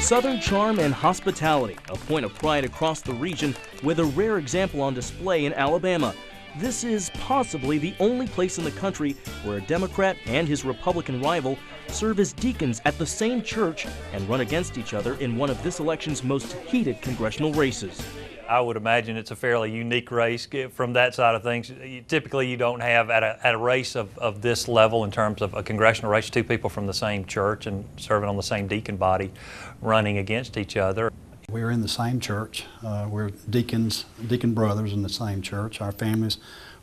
Southern charm and hospitality, a point of pride across the region, with a rare example on display in Alabama. This is possibly the only place in the country where a Democrat and his Republican rival serve as deacons at the same church and run against each other in one of this election's most heated congressional races. I would imagine it's a fairly unique race from that side of things. Typically, you don't have at a race of this level in terms of a congressional race, two people from the same church and serving on the same deacon body running against each other. We're in the same church. We're deacon brothers in the same church. Our families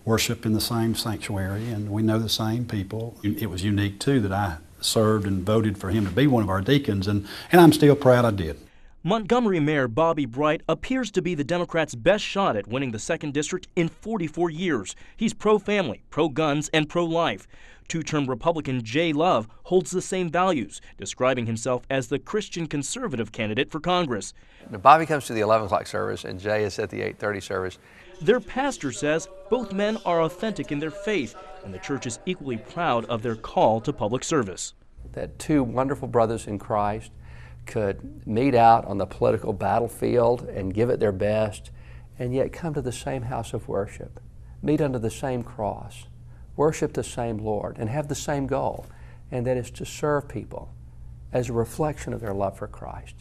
worship in the same sanctuary, and we know the same people. It was unique, too, that I served and voted for him to be one of our deacons, and I'm still proud I did. Montgomery Mayor Bobby Bright appears to be the Democrats' best shot at winning the 2nd District in 44 years. He's pro-family, pro-guns, and pro-life. Two-term Republican Jay Love holds the same values, describing himself as the Christian conservative candidate for Congress. Now, Bobby comes to the 11 o'clock service and Jay is at the 8:30 service. Their pastor says both men are authentic in their faith, and the church is equally proud of their call to public service. That two wonderful brothers in Christ could meet out on the political battlefield and give it their best, and yet come to the same house of worship, meet under the same cross, worship the same Lord, and have the same goal, and that is to serve people as a reflection of their love for Christ.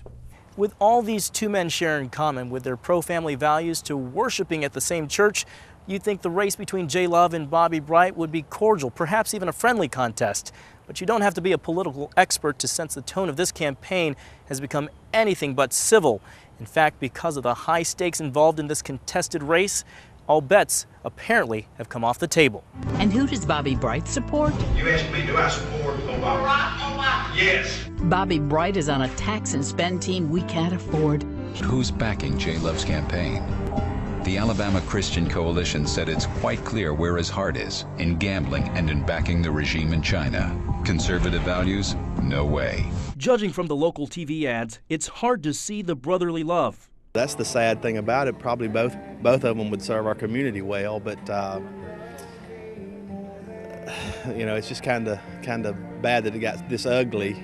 With all these two men share in common, with their pro-family values to worshiping at the same church, you'd think the race between Jay Love and Bobby Bright would be cordial, perhaps even a friendly contest. But you don't have to be a political expert to sense the tone of this campaign has become anything but civil. In fact, because of the high stakes involved in this contested race, all bets apparently have come off the table. And who does Bobby Bright support? You asked me, do I support Obama? Yes. Bobby Bright is on a tax and spend team we can't afford. Who's backing Jay Love's campaign? The Alabama Christian Coalition said it's quite clear where his heart is, in gambling and in backing the regime in China. Conservative values? No way. Judging from the local TV ads, it's hard to see the brotherly love. That's the sad thing about it. Probably both of them would serve our community well, but you know, it's just kind of bad that it got this ugly.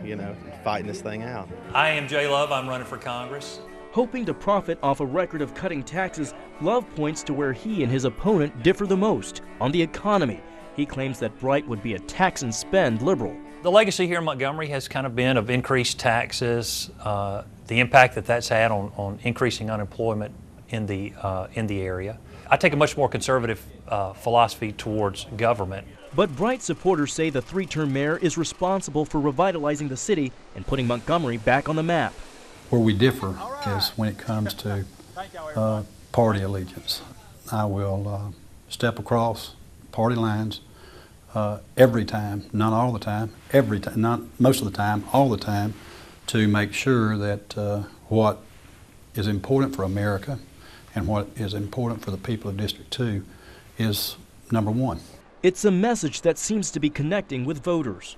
You know, fighting this thing out. I am Jay Love. I'm running for Congress. Hoping to profit off a record of cutting taxes, Love points to where he and his opponent differ the most, on the economy. He claims that Bright would be a tax and spend liberal. The legacy here in Montgomery has kind of been of increased taxes, the impact that that's had on increasing unemployment in the area. I take a much more conservative philosophy towards government. But Bright supporters say the three-term mayor is responsible for revitalizing the city and putting Montgomery back on the map. Where we differ is when it comes to party allegiance. I will step across party lines every time, not all the time, every time, not most of the time, all the time, to make sure that what is important for America and what is important for the people of District 2 is number one. It's a message that seems to be connecting with voters.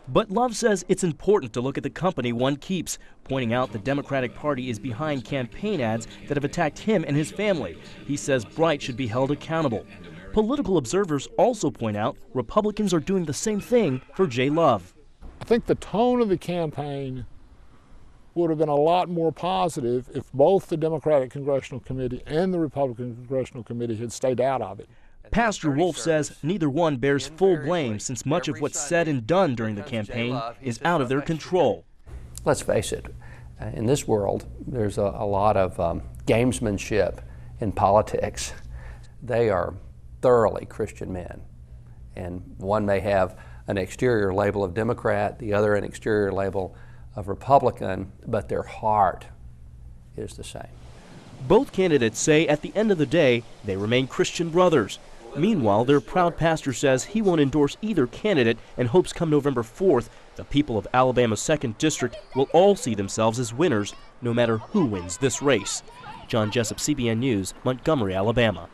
But Love says it's important to look at the company one keeps, pointing out the Democratic Party is behind campaign ads that have attacked him and his family. He says Bright should be held accountable. Political observers also point out Republicans are doing the same thing for Jay Love. I think the tone of the campaign would have been a lot more positive if both the Democratic Congressional Committee and the Republican Congressional Committee had stayed out of it. Pastor Wolf says neither one bears full blame since much of what's said and done during the campaign is out of their control. Let's face it, in this world, there's a lot of gamesmanship in politics. They are thoroughly Christian men, and one may have an exterior label of Democrat, the other an exterior label of Republican, but their heart is the same. Both candidates say at the end of the day, they remain Christian brothers. Meanwhile, their proud pastor says he won't endorse either candidate and hopes come November 4th, the people of Alabama's 2nd District will all see themselves as winners, no matter who wins this race. John Jessup, CBN News, Montgomery, Alabama.